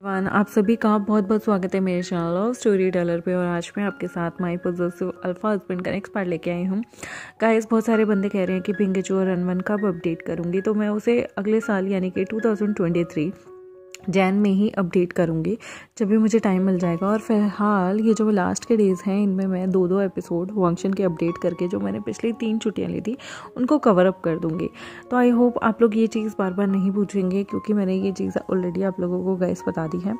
One आप सभी का बहुत बहुत स्वागत है मेरे चैनल ऑफ स्टोरी टेलर पे। और आज मैं आपके साथ माई पोजेसिव अल्फा हस्बैंड का नेक्स्ट पार्ट लेके आई हूँ। गाइस, बहुत सारे बंदे कह रहे हैं कि पिंकेचू और रनवन कब अपडेट करूँगी, तो मैं उसे अगले साल यानी कि 2023 जैन में ही अपडेट करूँगी, जब भी मुझे टाइम मिल जाएगा। और फिलहाल ये जो लास्ट के डेज़ हैं, इनमें मैं दो एपिसोड वंक्शन के अपडेट करके जो मैंने पिछली 3 छुट्टियाँ ली थी उनको कवर अप कर दूँगी। तो आई होप आप लोग ये चीज़ बार बार नहीं पूछेंगे, क्योंकि मैंने ये चीज़ ऑलरेडी आप लोगों को गाइस बता दी है।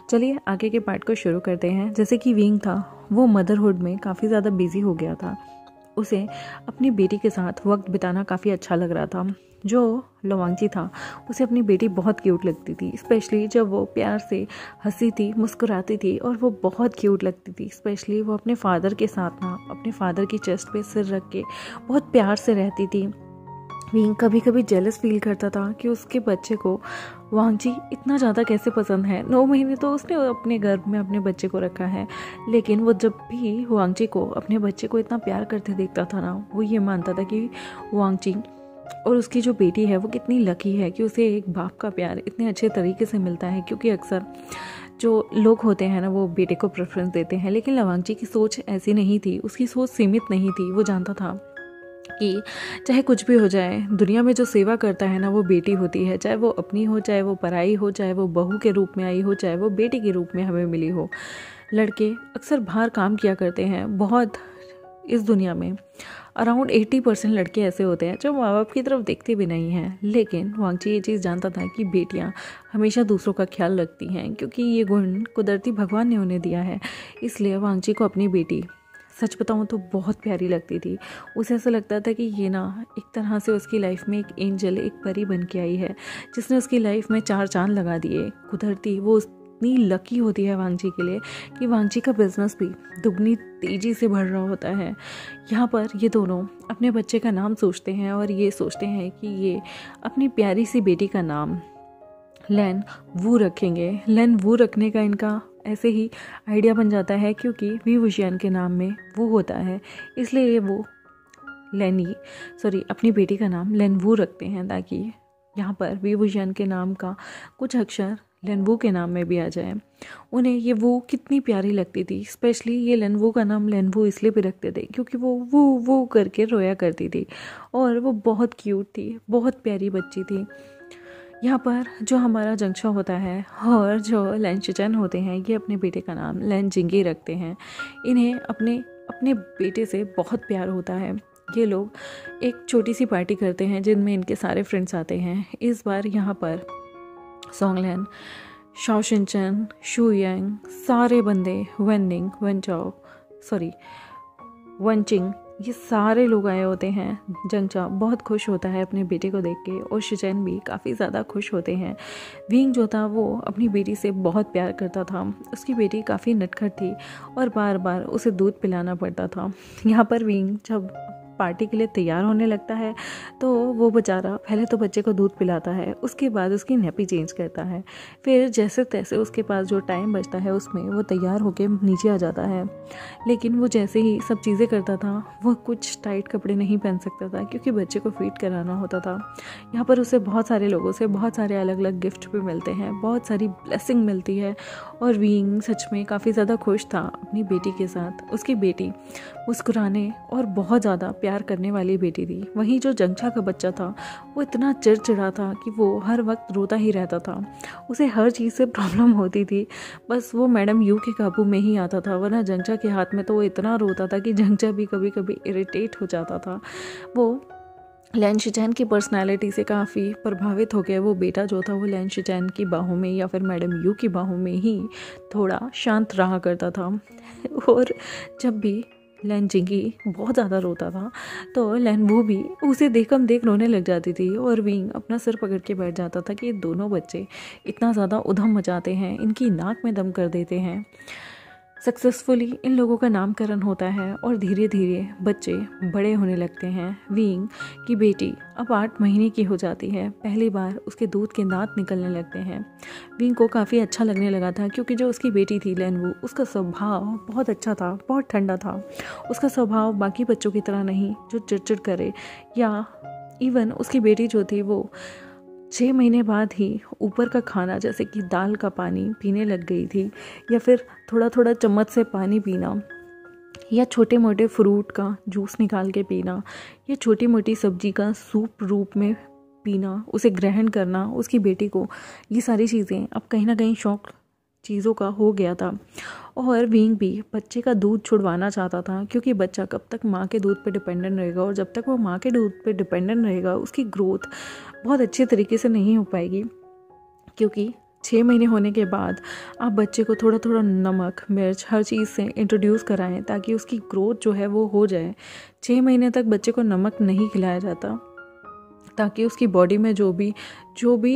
चलिए आगे के पार्ट को शुरू करते हैं। जैसे कि विंग था, वो मदरहुड में काफ़ी ज़्यादा बिजी हो गया था। उसे अपनी बेटी के साथ वक्त बिताना काफ़ी अच्छा लग रहा था। जो लवांगजी था, उसे अपनी बेटी बहुत क्यूट लगती थी, स्पेशली जब वो प्यार से हंसी थी, मुस्कुराती थी, और वो बहुत क्यूट लगती थी। स्पेशली वो अपने फादर के साथ ना अपने फादर की चेस्ट पे सिर रख के बहुत प्यार से रहती थी। विंग कभी कभी जेलस फील करता था कि उसके बच्चे को वांगजी इतना ज़्यादा कैसे पसंद है। 9 महीने तो उसने अपने गर्भ में अपने बच्चे को रखा है, लेकिन वो जब भी वांगजी को अपने बच्चे को इतना प्यार करते देखता था ना, वो ये मानता था कि वांगजी और उसकी जो बेटी है वो कितनी लकी है कि उसे एक बाप का प्यार इतने अच्छे तरीके से मिलता है। क्योंकि अक्सर जो लोग होते हैं ना, वो बेटे को प्रेफरेंस देते हैं, लेकिन लवांगजी की सोच ऐसी नहीं थी। उसकी सोच सीमित नहीं थी। वो जानता था कि चाहे कुछ भी हो जाए, दुनिया में जो सेवा करता है ना, वो बेटी होती है। चाहे वो अपनी हो, चाहे वो पराई हो, चाहे वो बहू के रूप में आई हो, चाहे वो बेटी के रूप में हमें मिली हो। लड़के अक्सर बाहर काम किया करते हैं बहुत। इस दुनिया में अराउंड 80% लड़के ऐसे होते हैं जो माँ बाप की तरफ देखते भी नहीं हैं। लेकिन वांगजी ये चीज़ जानता था कि बेटियाँ हमेशा दूसरों का ख्याल रखती हैं, क्योंकि ये गुण कुदरती भगवान ने उन्हें दिया है। इसलिए वांगजी को अपनी बेटी, सच बताऊँ तो, बहुत प्यारी लगती थी। उसे ऐसा लगता था कि ये ना एक तरह से उसकी लाइफ में एक एंजल, एक परी बन के आई है, जिसने उसकी लाइफ में 4 चांद लगा दिए। कुदरती वो इतनी लकी होती है वांगजी के लिए कि वांगजी का बिजनेस भी दुगनी तेजी से बढ़ रहा होता है। यहाँ पर ये दोनों अपने बच्चे का नाम सोचते हैं और ये सोचते हैं कि ये अपनी प्यारी सी बेटी का नाम लैन वू रखेंगे। लैन वू रखने का इनका ऐसे ही आइडिया बन जाता है, क्योंकि वी वुशियान के नाम में वो होता है, इसलिए वो अपनी बेटी का नाम लैन वू रखते हैं, ताकि यहाँ पर वी वुशियान के नाम का कुछ अक्षर लेनवू के नाम में भी आ जाए। उन्हें ये वो कितनी प्यारी लगती थी। स्पेशली ये लेनवू का नाम लेनवू इसलिए भी रखते थे क्योंकि वो वो करके रोया करती थी, और वो बहुत क्यूट थी, बहुत प्यारी बच्ची थी। यहाँ पर जो हमारा जंक्शा होता है और जो लैन शिचन होते हैं, ये अपने बेटे का नाम लैन जिंगी रखते हैं। इन्हें अपने अपने बेटे से बहुत प्यार होता है। ये लोग एक छोटी सी पार्टी करते हैं जिनमें इनके सारे फ्रेंड्स आते हैं। इस बार यहाँ पर सोंगलैन, शाओ शिनचन, शू यांग, सारे बंदे, वनचिंग, ये सारे लोग आए होते हैं। जंगचा बहुत खुश होता है अपने बेटे को देख के, और शिचैन भी काफ़ी ज़्यादा खुश होते हैं। विंग जो था वो अपनी बेटी से बहुत प्यार करता था। उसकी बेटी काफ़ी नटखट थी और बार बार उसे दूध पिलाना पड़ता था। यहाँ पर विंग जब पार्टी के लिए तैयार होने लगता है तो वो बेचारा पहले तो बच्चे को दूध पिलाता है, उसके बाद उसकी नैपी चेंज करता है, फिर जैसे तैसे उसके पास जो टाइम बचता है उसमें वो तैयार होके नीचे आ जाता है। लेकिन वो जैसे ही सब चीज़ें करता था, वो कुछ टाइट कपड़े नहीं पहन सकता था, क्योंकि बच्चे को फीड कराना होता था। यहाँ पर उसे बहुत सारे लोगों से बहुत सारे अलग अलग गिफ्ट भी मिलते हैं, बहुत सारी ब्लेसिंग मिलती है, और विंग सच में काफ़ी ज़्यादा खुश था अपनी बेटी के साथ। उसकी बेटी मुस्कुराने और बहुत ज़्यादा प्यार करने वाली बेटी थी। वहीं जो जंगचा का बच्चा था, वो इतना चिड़चिड़ा था कि वो हर वक्त रोता ही रहता था। उसे हर चीज़ से प्रॉब्लम होती थी, बस वो मैडम यू के काबू में ही आता था, वरना जंगचा के हाथ में तो वो इतना रोता था कि जंगचा भी कभी कभी इरिटेट हो जाता था। वो लैन शिचैन की पर्सनालिटी से काफ़ी प्रभावित हो गया। वो बेटा जो था वो लैन शिचैन की बाहों में या फिर मैडम यू की बाहों में ही थोड़ा शांत रहा करता था। और जब भी लैन जिंगी बहुत ज़्यादा रोता था तो लैन वो भी उसे देख रोने लग जाती थी, और विंग अपना सिर पकड़ के बैठ जाता था कि ये दोनों बच्चे इतना ज़्यादा उधम मचाते हैं, इनकी नाक में दम कर देते हैं। सक्सेसफुली इन लोगों का नामकरण होता है और धीरे धीरे बच्चे बड़े होने लगते हैं। विंग की बेटी अब 8 महीने की हो जाती है। पहली बार उसके दूध के दांत निकलने लगते हैं। विंग को काफ़ी अच्छा लगने लगा था, क्योंकि जो उसकी बेटी थी लेनवू, उसका स्वभाव बहुत अच्छा था, बहुत ठंडा था। उसका स्वभाव बाकी बच्चों की तरह नहीं जो चिड़चिड़ करे, या इवन उसकी बेटी जो थी वो 6 महीने बाद ही ऊपर का खाना जैसे कि दाल का पानी पीने लग गई थी, या फिर थोड़ा थोड़ा चम्मच से पानी पीना, या छोटे मोटे फ्रूट का जूस निकाल के पीना, या छोटी मोटी सब्जी का सूप रूप में पीना, उसे ग्रहण करना उसकी बेटी को, ये सारी चीज़ें अब कहीं ना कहीं शौक चीज़ों का हो गया था। और विंग भी बच्चे का दूध छुड़वाना चाहता था, क्योंकि बच्चा कब तक माँ के दूध पे डिपेंडेंट रहेगा, और जब तक वो माँ के दूध पे डिपेंडेंट रहेगा उसकी ग्रोथ बहुत अच्छे तरीके से नहीं हो पाएगी। क्योंकि 6 महीने होने के बाद आप बच्चे को थोड़ा थोड़ा नमक मिर्च हर चीज़ से इंट्रोड्यूस कराएं, ताकि उसकी ग्रोथ जो है वो हो जाए। 6 महीने तक बच्चे को नमक नहीं खिलाया जाता, ताकि उसकी बॉडी में जो भी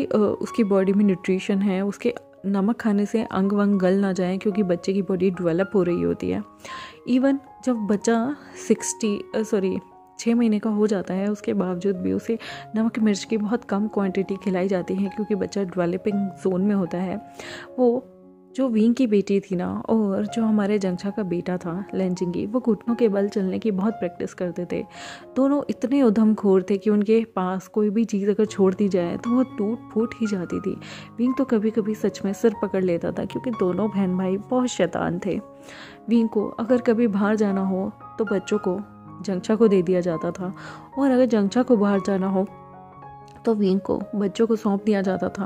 उसकी बॉडी में न्यूट्रिशन है, उसके नमक खाने से अंग वंग गल ना जाए, क्योंकि बच्चे की बॉडी डेवलप हो रही होती है। इवन जब बच्चा 6 महीने का हो जाता है, उसके बावजूद भी उसे नमक मिर्च की बहुत कम क्वांटिटी खिलाई जाती है, क्योंकि बच्चा डेवलपिंग जोन में होता है। वो जो विंग की बेटी थी ना, और जो हमारे जंगछा का बेटा था लेंजिंगी, वो घुटनों के बल चलने की बहुत प्रैक्टिस करते थे। दोनों इतने उधमखोर थे कि उनके पास कोई भी चीज़ अगर छोड़ दी जाए तो वो टूट फूट ही जाती थी। विंग तो कभी कभी सच में सिर पकड़ लेता था, क्योंकि दोनों बहन भाई बहुत शैतान थे। विंग को अगर कभी बाहर जाना हो तो बच्चों को जंगछा को दे दिया जाता था, और अगर जंगछा को बाहर जाना हो तो विंग को बच्चों को सौंप दिया जाता था।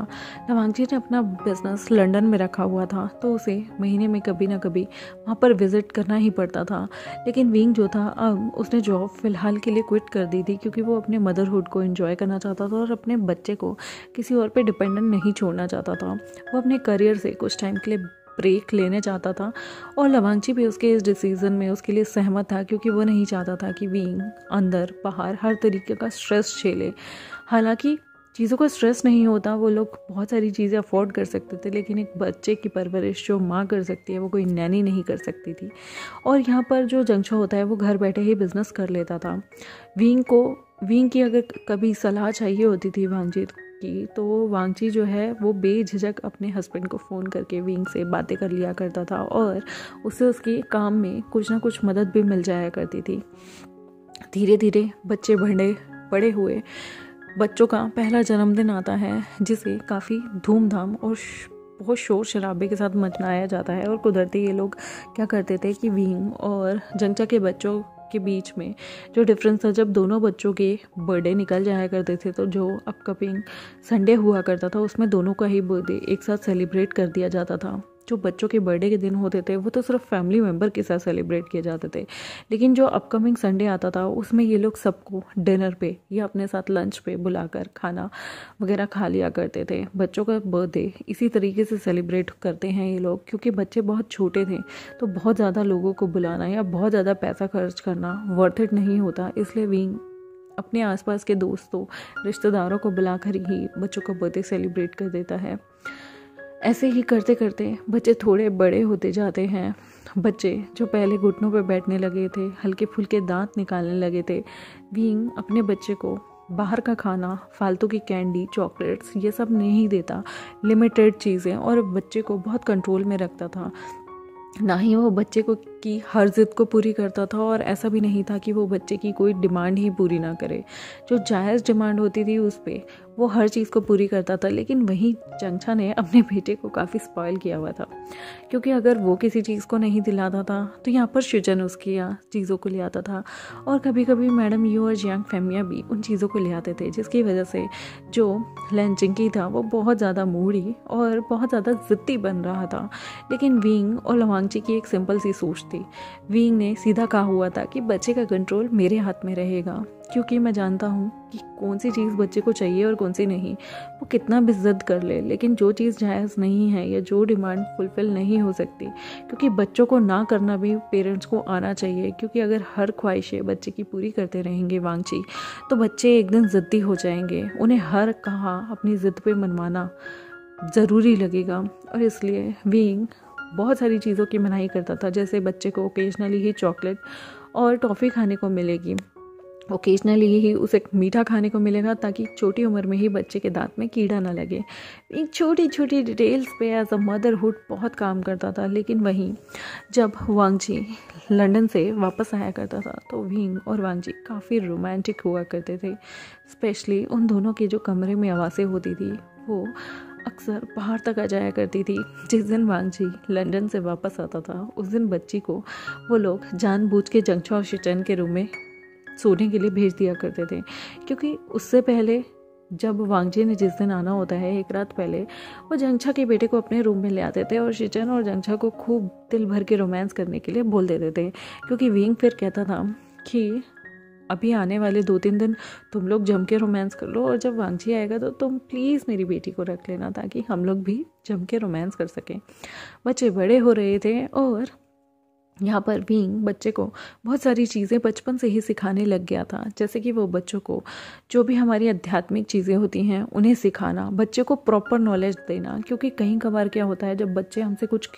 नवांगजी ने अपना बिजनेस लंदन में रखा हुआ था, तो उसे महीने में कभी ना कभी वहाँ पर विज़िट करना ही पड़ता था। लेकिन विंग जो था, अब उसने जॉब फ़िलहाल के लिए क्विट कर दी थी, क्योंकि वो अपने मदरहुड को एंजॉय करना चाहता था और अपने बच्चे को किसी और पे डिपेंडेंट नहीं छोड़ना चाहता था। वो अपने करियर से कुछ टाइम के लिए ब्रेक लेने चाहता था, और लवांगची भी उसके इस डिसीज़न में उसके लिए सहमत था, क्योंकि वो नहीं चाहता था कि विंग अंदर बाहर हर तरीके का स्ट्रेस झेले। हालांकि चीज़ों का स्ट्रेस नहीं होता, वो लोग बहुत सारी चीज़ें अफोर्ड कर सकते थे, लेकिन एक बच्चे की परवरिश जो माँ कर सकती है वो कोई नैनी नहीं कर सकती थी। और यहाँ पर जो जंगछा होता है वो घर बैठे ही बिजनेस कर लेता था। विंग की अगर कभी सलाह चाहिए होती थी वांगजी की, तो वांगजी जो है वो बेझिझक अपने हस्बैंड को फ़ोन करके विंग से बातें कर लिया करता था, और उससे उसकी काम में कुछ ना कुछ मदद भी मिल जाया करती थी। धीरे धीरे बच्चे बड़े हुए। बच्चों का पहला जन्मदिन आता है, जिसे काफ़ी धूमधाम और बहुत शोर शराबे के साथ मनाया जाता है। और कुदरती ये लोग क्या करते थे कि विंग और जंगछा के बच्चों के बीच में जो डिफरेंस था, जब दोनों बच्चों के बर्थडे निकल जाया करते थे, तो जो अपकमिंग संडे हुआ करता था उसमें दोनों का ही बर्थडे एक साथ सेलिब्रेट कर दिया जाता था। जो बच्चों के बर्थडे के दिन होते थे वो तो सिर्फ फैमिली मेम्बर के साथ सेलिब्रेट किए जाते थे, लेकिन जो अपकमिंग संडे आता था उसमें ये लोग सबको डिनर पे या अपने साथ लंच पे बुलाकर खाना वगैरह खा लिया करते थे। बच्चों का बर्थडे इसी तरीके से सेलिब्रेट करते हैं ये लोग, क्योंकि बच्चे बहुत छोटे थे, तो बहुत ज़्यादा लोगों को बुलाना या बहुत ज़्यादा पैसा खर्च करना वर्थ इट नहीं होता। इसलिए विंग अपने आसपास के दोस्तों रिश्तेदारों को बुलाकर ही बच्चों का बर्थडे सेलिब्रेट कर देता है। ऐसे ही करते करते बच्चे थोड़े बड़े होते जाते हैं। बच्चे जो पहले घुटनों पर बैठने लगे थे, हल्के फुल्के दांत निकालने लगे थे, विंग अपने बच्चे को बाहर का खाना, फालतू की कैंडी, चॉकलेट्स ये सब नहीं देता, लिमिटेड चीज़ें, और बच्चे को बहुत कंट्रोल में रखता था। ना ही वो बच्चे को की हर जिद को पूरी करता था, और ऐसा भी नहीं था कि वो बच्चे की कोई डिमांड ही पूरी ना करे। जो जायज़ डिमांड होती थी उस पर वो हर चीज़ को पूरी करता था। लेकिन वहीं जंगछा ने अपने बेटे को काफ़ी स्पॉइल किया हुआ था, क्योंकि अगर वो किसी चीज़ को नहीं दिलाता था तो यहाँ पर शिजन उसके यहाँ चीज़ों को ले आता था, और कभी कभी मैडम यू और जियांग फेमिया भी उन चीज़ों को ले आते थे, जिसकी वजह से जो लेंजिंगी था वो बहुत ज़्यादा मूडी और बहुत ज़्यादा ज़िद्दी बन रहा था। लेकिन विंग और लवांगची की एक सिंपल सी सोच थी। विंग ने सीधा कहा हुआ था कि बच्चे का कंट्रोल मेरे हाथ में रहेगा, क्योंकि मैं जानता हूँ कि कौन सी चीज़ बच्चे को चाहिए और कौन सी नहीं। वो कितना भी जिद कर ले, लेकिन जो चीज़ जायज़ नहीं है या जो डिमांड फुलफिल नहीं हो सकती, क्योंकि बच्चों को ना करना भी पेरेंट्स को आना चाहिए। क्योंकि अगर हर ख्वाहिशें बच्चे की पूरी करते रहेंगे वांगची, तो बच्चे एक दिन ज़िद्दी हो जाएंगे। उन्हें हर कहा अपनी ज़िद पे मनवाना ज़रूरी लगेगा, और इसलिए विंग बहुत सारी चीज़ों की मनाही करता था। जैसे बच्चे को ओकेजनली ही चॉकलेट और टॉफ़ी खाने को मिलेगी, ओकेजनली ही उसे मीठा खाने को मिलेगा ताकि छोटी उम्र में ही बच्चे के दांत में कीड़ा ना लगे। इन छोटी छोटी डिटेल्स पे एज अ मदरहुड बहुत काम करता था। लेकिन वहीं जब वांग जी लंदन से वापस आया करता था तो विंग और वांग जी काफ़ी रोमांटिक हुआ करते थे। स्पेशली उन दोनों के जो कमरे में आवाज़ें होती थी वो अक्सर बाहर तक आ जाया करती थी। जिस दिन वांग जी लंदन से वापस आता था उस दिन बच्ची को वो लोग जानबूझ के जंगछा और शिचन के रूम में सोने के लिए भेज दिया करते थे, क्योंकि उससे पहले जब वांग जी ने जिस दिन आना होता है एक रात पहले वो जंगछा के बेटे को अपने रूम में ले आते थे और शिचन और जंगछा को खूब दिल भर के रोमांस करने के लिए बोल देते थे। क्योंकि विंग फिर कहता था कि अभी आने वाले 2-3 दिन तुम लोग जम के रोमांस कर लो और जब वांग जी आएगा तो तुम प्लीज़ मेरी बेटी को रख लेना ताकि हम लोग भी जम के रोमांस कर सकें। बच्चे बड़े हो रहे थे और यहाँ पर विंग बच्चे को बहुत सारी चीज़ें बचपन से ही सिखाने लग गया था, जैसे कि वो बच्चों को जो भी हमारी आध्यात्मिक चीज़ें होती हैं उन्हें सिखाना, बच्चे को प्रॉपर नॉलेज देना। क्योंकि कहीं कभार क्या होता है जब बच्चे हमसे कुछ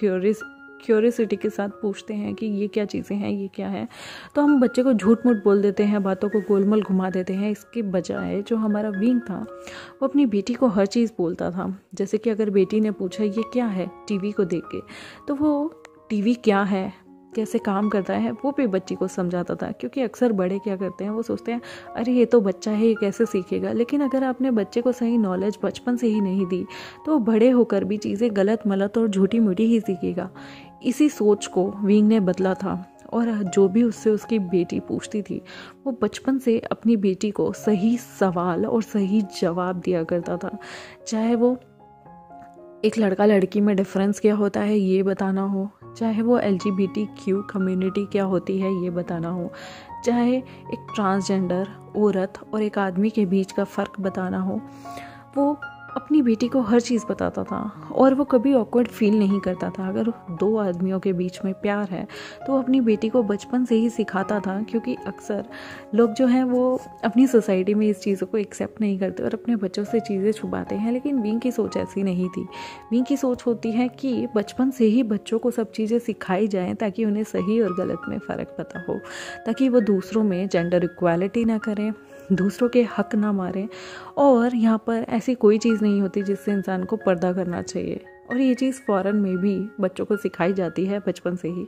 क्यूरियोसिटी के साथ पूछते हैं कि ये क्या चीज़ें हैं, ये क्या है, तो हम बच्चे को झूठ मूठ बोल देते हैं, बातों को गोलमोल घुमा देते हैं। इसके बजाय जो हमारा विंग था वो अपनी बेटी को हर चीज़ बोलता था। जैसे कि अगर बेटी ने पूछा ये क्या है टीवी को देख के, तो वो टीवी क्या है, कैसे काम करता है, वो भी बच्ची को समझाता था। क्योंकि अक्सर बड़े क्या करते हैं, वो सोचते हैं अरे ये तो बच्चा है, ये कैसे सीखेगा। लेकिन अगर आपने बच्चे को सही नॉलेज बचपन से ही नहीं दी तो वो बड़े होकर भी चीज़ें गलत मलत और झूठी मूठी ही सीखेगा। इसी सोच को विंग ने बदला था और जो भी उससे उसकी बेटी पूछती थी वो बचपन से अपनी बेटी को सही सवाल और सही जवाब दिया करता था। चाहे वो एक लड़का लड़की में डिफरेंस क्या होता है ये बताना हो, चाहे वो LGBTQ कम्युनिटी क्या होती है ये बताना हो, चाहे एक ट्रांसजेंडर औरत और एक आदमी के बीच का फ़र्क बताना हो, वो अपनी बेटी को हर चीज़ बताता था और वो कभी ऑकवर्ड फील नहीं करता था। अगर 2 आदमियों के बीच में प्यार है तो वो अपनी बेटी को बचपन से ही सिखाता था। क्योंकि अक्सर लोग जो हैं वो अपनी सोसाइटी में इस चीज़ों को एक्सेप्ट नहीं करते और अपने बच्चों से चीज़ें छुपाते हैं। लेकिन विंग की सोच ऐसी नहीं थी। विंग की सोच होती है कि बचपन से ही बच्चों को सब चीज़ें सिखाई जाएँ ताकि उन्हें सही और गलत में फ़र्क पता हो, ताकि वो दूसरों में जेंडर इक्वालिटी ना करें, दूसरों के हक ना मारें। और यहाँ पर ऐसी कोई चीज़ नहीं होती जिससे इंसान को पर्दा करना चाहिए। और ये चीज़ फॉरेन में भी बच्चों को सिखाई जाती है बचपन से ही।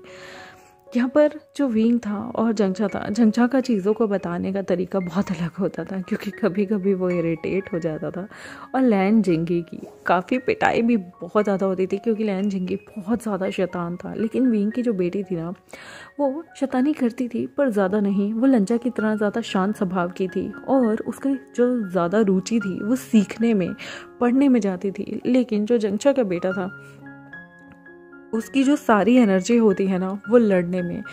यहाँ पर जो विंग था और जंगछा था, जंगछा का चीज़ों को बताने का तरीका बहुत अलग होता था क्योंकि कभी कभी वो इरिटेट हो जाता था। और लैन जिंगी की काफ़ी पिटाई भी बहुत ज़्यादा होती थी क्योंकि लैन जिंगी बहुत ज़्यादा शैतान था। लेकिन विंग की जो बेटी थी ना वो शैतानी करती थी पर ज़्यादा नहीं। वो लंजा की तरह ज़्यादा शांत स्वभाव की थी और उसकी जो ज़्यादा रुचि थी वो सीखने में, पढ़ने में जाती थी। लेकिन जो जंगछा का बेटा था उसकी जो सारी एनर्जी होती है ना वो लड़ने में,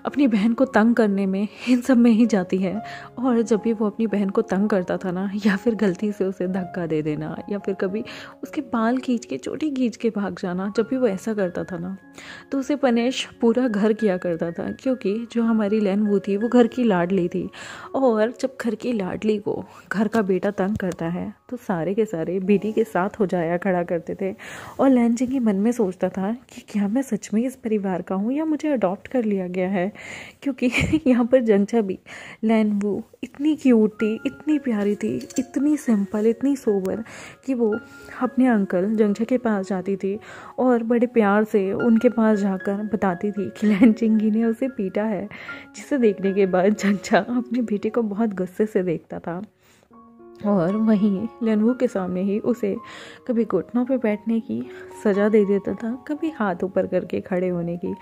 अपनी बहन को तंग करने में, इन सब में ही जाती है। और जब भी वो अपनी बहन को तंग करता था ना, या फिर गलती से उसे धक्का दे देना या फिर कभी उसके बाल खींच के चोटी खींच के भाग जाना, जब भी वो ऐसा करता था ना तो उसे पनिश पूरा घर किया करता था। क्योंकि जो हमारी लैन वो थी वो घर की लाडली थी और जब घर की लाडली को घर का बेटा तंग करता है तो सारे के सारे बेटी के साथ हो जाया खड़ा करते थे। और लैन जिंगी मन में सोचता था कि क्या मैं सच में इस परिवार का हूँ या मुझे अडॉप्ट कर लिया गया है। क्योंकि यहाँ पर जंगछा भी लैन वू इतनी क्यूट थी, इतनी प्यारी थी, इतनी सिंपल, इतनी सोबर कि वो अपने अंकल जंगछा के पास जाती थी और बड़े प्यार से उनके पास जाकर बताती थी कि लैन जिंगी ने उसे पीटा है। जिसे देखने के बाद जंगछा अपनी बेटी को बहुत गुस्से से देखता था और वहीं लेनवू के सामने ही उसे कभी घुटनों पे बैठने की सज़ा दे देता था, कभी हाथ ऊपर करके खड़े होने की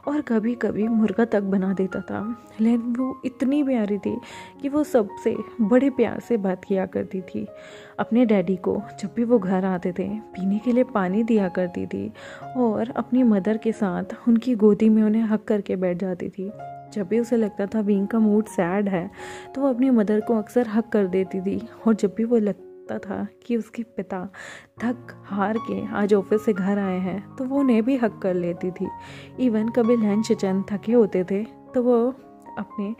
और कभी कभी मुर्गा तक बना देता था। लेनवू इतनी प्यारी थी कि वो सबसे बड़े प्यार से बात किया करती थी। अपने डैडी को जब भी वो घर आते थे पीने के लिए पानी दिया करती थी और अपनी मदर के साथ उनकी गोदी में उन्हें हक करके बैठ जाती थी। जब भी उसे लगता था विंग का मूड सैड है तो वो अपनी मदर को अक्सर हक कर देती थी। और जब भी वो लगता था कि उसके पिता थक हार के आज ऑफिस से घर आए हैं तो वो उन्हें भी हक कर लेती थी। इवन कभी लैन शिचन थके होते थे तो वो अपने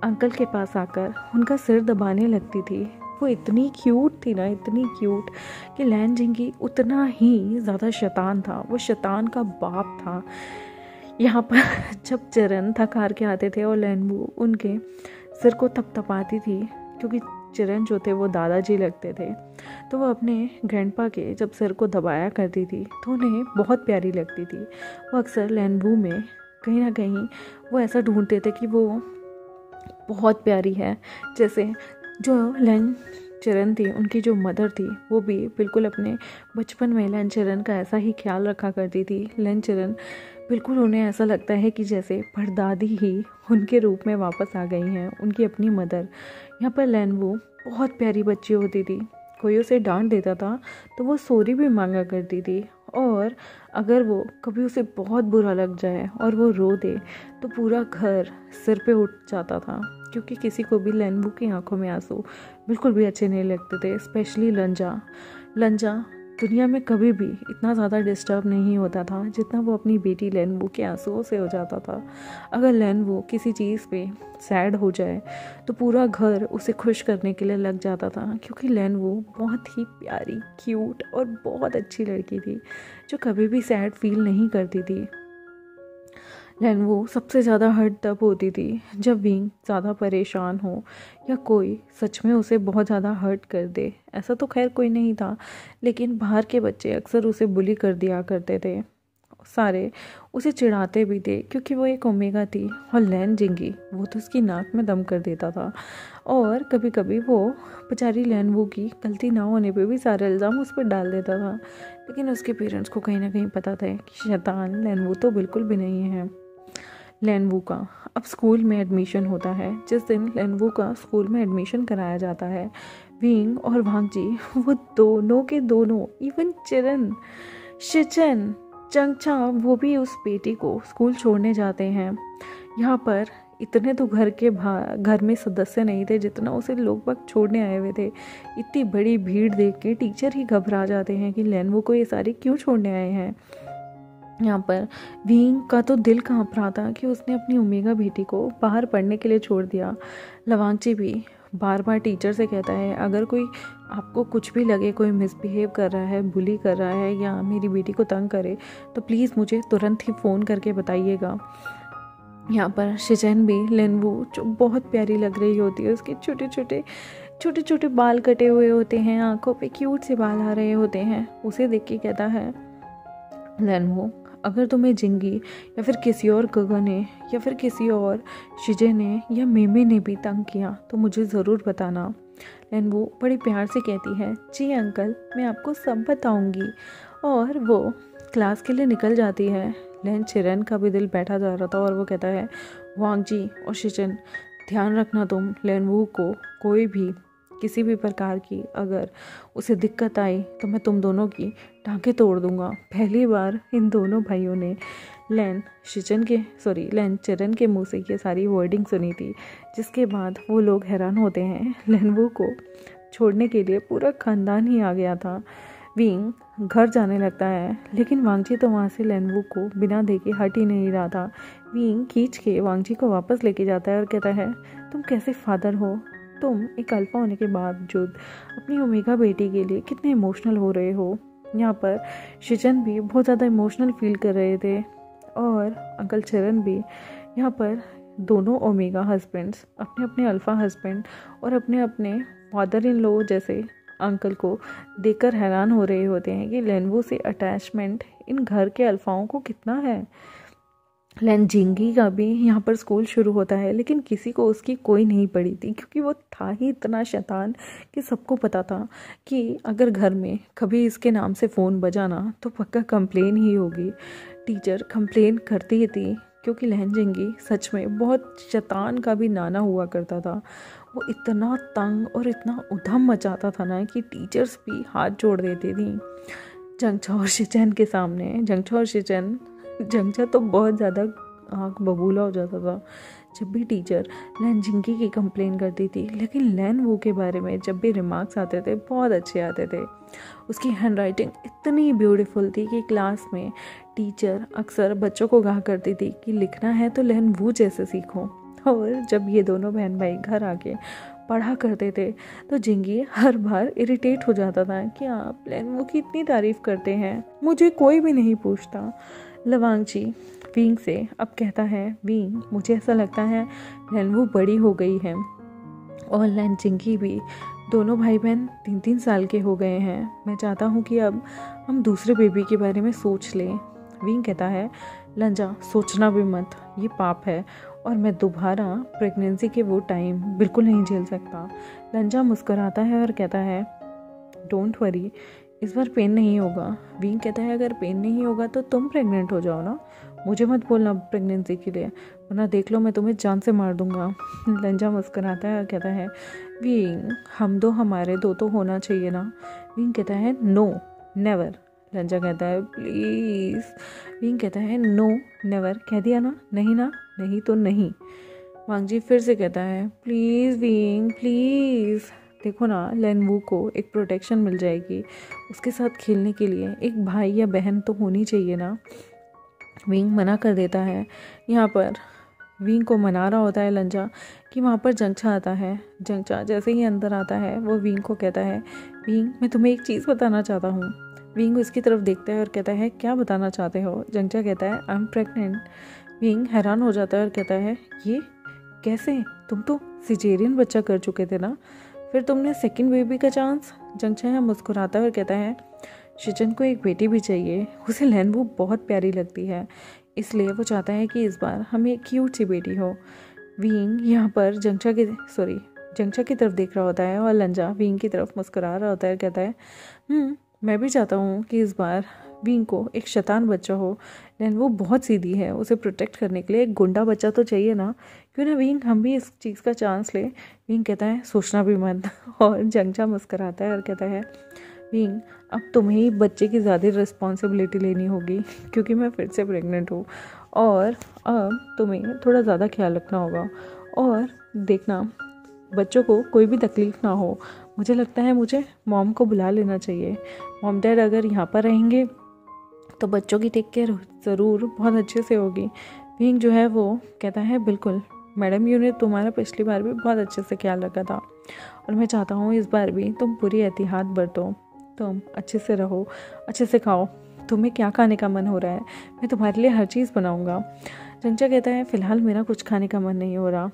अंकल के पास आकर उनका सिर दबाने लगती थी। वो इतनी क्यूट थी ना, इतनी क्यूट कि लैन जिंगी उतना ही ज़्यादा शैतान था। वो शैतान का बाप था। यहाँ पर जब चरण थक हार के आते थे और लैनवू उनके सिर को थपथपाती थी, क्योंकि चिरन जो थे वो दादाजी लगते थे, तो वो अपने ग्रैंडपा के जब सिर को दबाया करती थी तो उन्हें बहुत प्यारी लगती थी। वो अक्सर लैनवू में कहीं ना कहीं वो ऐसा ढूंढते थे कि वो बहुत प्यारी है। जैसे जो लैन चिरन थी, उनकी जो मदर थी, वो भी बिल्कुल अपने बचपन में लैन चिरन का ऐसा ही ख्याल रखा करती थी। लैन चिरन बिल्कुल उन्हें ऐसा लगता है कि जैसे परदादी ही उनके रूप में वापस आ गई हैं, उनकी अपनी मदर। यहाँ पर लैनवू बहुत प्यारी बच्ची होती थी। कोई उसे डांट देता था तो वो सॉरी भी मांगा करती थी, और अगर वो कभी उसे बहुत बुरा लग जाए और वो रो दे तो पूरा घर सिर पे उठ जाता था, क्योंकि किसी को भी लैनवू की आंखों में आंसू बिल्कुल भी अच्छे नहीं लगते थे। स्पेशली लंजा दुनिया में कभी भी इतना ज़्यादा डिस्टर्ब नहीं होता था जितना वो अपनी बेटी लैनवू के आंसुओं से हो जाता था। अगर लैनवू किसी चीज़ पे सैड हो जाए तो पूरा घर उसे खुश करने के लिए लग जाता था, क्योंकि लैनवू बहुत ही प्यारी, क्यूट और बहुत अच्छी लड़की थी जो कभी भी सैड फील नहीं करती थी। लैनवू सबसे ज़्यादा हर्ट तब होती थी जब विंग ज़्यादा परेशान हो या कोई सच में उसे बहुत ज़्यादा हर्ट कर दे। ऐसा तो खैर कोई नहीं था, लेकिन बाहर के बच्चे अक्सर उसे बुली कर दिया करते थे। सारे उसे चिढ़ाते भी थे, क्योंकि वो एक ओमेगा थी, और लैन जिंगी वो तो उसकी नाक में दम कर देता था। और कभी कभी वो बेचारी लैनवू की गलती ना होने पे भी सारे इल्ज़ाम उस पर डाल देता था। लेकिन उसके पेरेंट्स को कहीं ना कहीं पता था कि शैतान लैनवू तो बिल्कुल भी नहीं है। लैनवू का अब स्कूल में एडमिशन होता है। जिस दिन लैनवू का स्कूल में एडमिशन कराया जाता है, विंग और वांगजी वो दोनों के दोनों, इवन चिरन, शिचन, चंगचा, वो भी उस बेटी को स्कूल छोड़ने जाते हैं। यहाँ पर इतने तो घर में सदस्य नहीं थे जितना उसे लोग बाग छोड़ने आए हुए थे। इतनी बड़ी भीड़ देख के टीचर ही घबरा जाते हैं कि लैनवू को ये सारे क्यों छोड़ने आए हैं। यहाँ पर विंग का तो दिल कांप रहा था कि उसने अपनी ओमेगा बेटी को बाहर पढ़ने के लिए छोड़ दिया। लवांगची भी बार बार टीचर से कहता है, अगर कोई आपको कुछ भी लगे, कोई मिसबिहेव कर रहा है, बुली कर रहा है या मेरी बेटी को तंग करे, तो प्लीज़ मुझे तुरंत ही फ़ोन करके बताइएगा। यहाँ पर शिचन भी लैनवू जो बहुत प्यारी लग रही होती है, उसके छोटे छोटे बाल कटे हुए होते हैं, आंखों पे क्यूट से बाल आ रहे होते हैं, उसे देख के कहता है, लैनवू अगर तुम्हें जिंगी या फिर किसी और गगा ने या फिर किसी और शिजे ने या मेमे ने भी तंग किया तो मुझे ज़रूर बताना। लैनवू बड़ी प्यार से कहती है, जी अंकल, मैं आपको सब बताऊंगी। और वो क्लास के लिए निकल जाती है। लैन चिरन का भी दिल बैठा जा रहा था और वो कहता है, वांगजी और शिचन, ध्यान रखना तुम लैनवू को कोई भी किसी भी प्रकार की अगर उसे दिक्कत आई तो मैं तुम दोनों की टांगें तोड़ दूंगा। पहली बार इन दोनों भाइयों ने लैन चिरन के मुंह से ये सारी वर्डिंग सुनी थी, जिसके बाद वो लोग हैरान होते हैं। लैनवू को छोड़ने के लिए पूरा खानदान ही आ गया था। विंग घर जाने लगता है, लेकिन वांगजी तो वहाँ से लैनवू को बिना देखे हट ही नहीं रहा था। विंग खींच के वांगजी को वापस लेके जाता है और कहता है, तुम कैसे फादर हो? तुम एक अल्फा होने के बावजूद अपनी ओमेगा बेटी के लिए कितने इमोशनल हो रहे हो। यहाँ पर शिचन भी बहुत ज़्यादा इमोशनल फील कर रहे थे, और अंकल चिरन भी। यहाँ पर दोनों ओमेगा हस्बैंड्स अपने अपने अल्फा हस्बैंड और अपने अपने फादर इन लॉ जैसे अंकल को देखकर हैरान हो रहे होते हैं कि लैनवू से अटैचमेंट इन घर के अल्फाओं को कितना है। लैन जिंगी का भी यहाँ पर स्कूल शुरू होता है, लेकिन किसी को उसकी कोई नहीं पड़ी थी, क्योंकि वो था ही इतना शैतान कि सबको पता था कि अगर घर में कभी इसके नाम से फ़ोन बजाना तो पक्का कंप्लेन ही होगी। टीचर कंप्लेन करती ही थी, क्योंकि लैन जिंगी सच में बहुत शैतान का भी नाना हुआ करता था। वो इतना तंग और इतना उधम मचाता था ना कि टीचर्स भी हाथ जोड़ देती थी जंगचा और शिचन के सामने। जंगचा तो बहुत ज़्यादा आँख बबूला हो जाता था जब भी टीचर लैन जिंगी की कंप्लेन करती थी, लेकिन लैनवू के बारे में जब भी रिमार्क्स आते थे बहुत अच्छे आते थे। उसकी हैंडराइटिंग इतनी ब्यूटीफुल थी कि क्लास में टीचर अक्सर बच्चों को कहा करती थी कि लिखना है तो लैनवू जैसे सीखो। और जब ये दोनों बहन भाई घर आके पढ़ा करते थे तो जिंगी हर बार इरिटेट हो जाता था कि आप लेनवू की इतनी तारीफ करते हैं, मुझे कोई भी नहीं पूछता। लवांगची विंग से अब कहता है, विंग मुझे ऐसा लगता है लेनवू बड़ी हो गई है और लैन जिंगी भी, दोनों भाई बहन 3-3 साल के हो गए हैं। मैं चाहता हूँ कि अब हम दूसरे बेबी के बारे में सोच लें। विंग कहता है, लंजा सोचना भी मत, ये पाप है और मैं दोबारा प्रेगनेंसी के वो टाइम बिल्कुल नहीं झेल सकता। लंजा मुस्कुराता है और कहता है, डोंट वरी, इस बार पेन नहीं होगा। विंग कहता है, अगर पेन नहीं होगा तो तुम प्रेग्नेंट हो जाओ ना, मुझे मत बोलना प्रेगनेंसी के लिए, वरना देख लो मैं तुम्हें जान से मार दूंगा। लंजा मुस्कुराता है और कहता है, विंग हम दो हमारे दो तो होना चाहिए ना। विंग कहता है, नो नेवर। लंजा कहता है, प्लीज़। विंग कहता है, नो नेवर, कह दिया ना, नहीं ना, नहीं तो नहीं। वांगजी फिर से कहता है, प्लीज़ विंग प्लीज़, देखो ना लेनवू को एक प्रोटेक्शन मिल जाएगी, उसके साथ खेलने के लिए एक भाई या बहन तो होनी चाहिए ना। विंग मना कर देता है। यहाँ पर विंग को मना रहा होता है लंजा कि वहाँ पर जंगचा आता है। जंगचा जैसे ही अंदर आता है वो विंग को कहता है, विंग मैं तुम्हें एक चीज़ बताना चाहता हूँ। विंग उसकी तरफ देखता है और कहता है, क्या बताना चाहते हो? जंगचा कहता है, आई एम प्रेग्नेंट। विंग हैरान हो जाता है और कहता है, ये कैसे? तुम तो सिजेरियन बच्चा कर चुके थे ना, फिर तुमने सेकंड बेबी का चांस? जंगचा यहाँ मुस्कुराता है और कहता है, शिचन को एक बेटी भी चाहिए, उसे लेनवू बहुत प्यारी लगती है, इसलिए वो चाहता है कि इस बार हमें एक क्यूट सी बेटी हो। विंग यहाँ पर जंगचा की तरफ देख रहा होता है और लंजा विंग की तरफ मुस्कुरा रहा होता है, कहता है, मैं भी चाहता हूँ कि इस बार विंग को एक शैतान बच्चा हो, लेकिन वो बहुत सीधी है, उसे प्रोटेक्ट करने के लिए एक गुंडा बच्चा तो चाहिए ना, क्यों ना विंग हम भी इस चीज़ का चांस ले। विंग कहता है, सोचना भी मत। और जंगचा मुस्कुराता है और कहता है, विंग अब तुम्हें ही बच्चे की ज़्यादा रिस्पॉन्सिबिलिटी लेनी होगी क्योंकि मैं फिर से प्रेग्नेंट हूँ और अब तुम्हें थोड़ा ज़्यादा ख्याल रखना होगा और देखना बच्चों को कोई भी तकलीफ़ ना हो। मुझे लगता है मुझे मॉम को बुला लेना चाहिए, मॉम डैड अगर यहाँ पर रहेंगे तो बच्चों की टेक केयर ज़रूर बहुत अच्छे से होगी। विंग जो है वो कहता है, बिल्कुल मैडम, यू ने तुम्हारा पिछली बार भी बहुत अच्छे से ख्याल रखा था और मैं चाहता हूँ इस बार भी तुम पूरी एहतियात बरतो, तुम अच्छे से रहो, अच्छे से खाओ, तुम्हें क्या खाने का मन हो रहा है, मैं तुम्हारे लिए हर चीज़ बनाऊँगा। जंगचा कहता है, फ़िलहाल मेरा कुछ खाने का मन नहीं हो रहा,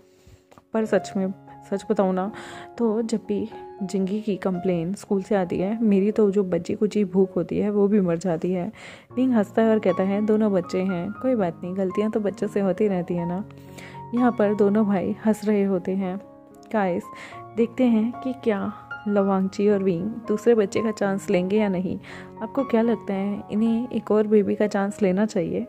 पर सच बताऊँ ना तो जब भी जिंगी की कंप्लेन स्कूल से आती है, मेरी तो जो बच्ची कुची भूख होती है वो भी मर जाती है। विंग हंसता है और कहता है, दोनों बच्चे हैं, कोई बात नहीं, गलतियाँ तो बच्चों से होती रहती है ना। यहाँ पर दोनों भाई हंस रहे होते हैं। गाइस देखते हैं कि क्या लवांगची और विंग दूसरे बच्चे का चांस लेंगे या नहीं। आपको क्या लगता है, इन्हें एक और बेबी का चांस लेना चाहिए?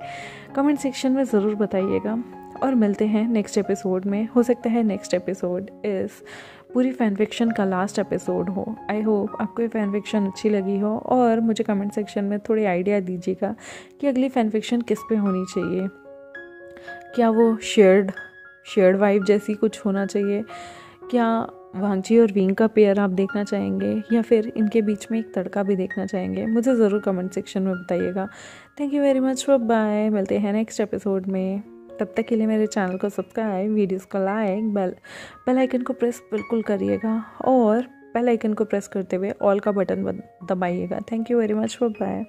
कमेंट सेक्शन में ज़रूर बताइएगा और मिलते हैं नेक्स्ट एपिसोड में। हो सकता है नेक्स्ट एपिसोड इस पूरी फैन फिक्शन का लास्ट एपिसोड हो। आई होप आपको ये फैन फिक्शन अच्छी लगी हो और मुझे कमेंट सेक्शन में थोड़ी आइडिया दीजिएगा कि अगली फैन फिक्शन किस पे होनी चाहिए। क्या वो शेयर्ड वाइफ जैसी कुछ होना चाहिए? क्या वांगची और विंग का पेयर आप देखना चाहेंगे या फिर इनके बीच में एक तड़का भी देखना चाहेंगे? मुझे ज़रूर कमेंट सेक्शन में बताइएगा। Thank you very much, bye. मिलते हैं नेक्स्ट एपिसोड में। तब तक के लिए मेरे चैनल को सब्सक्राइब, वीडियोस को लाइक, बेल आइकन को प्रेस बिल्कुल करिएगा और बेल आइकन को प्रेस करते हुए ऑल का बटन दबाइएगा। Thank you very much, bye.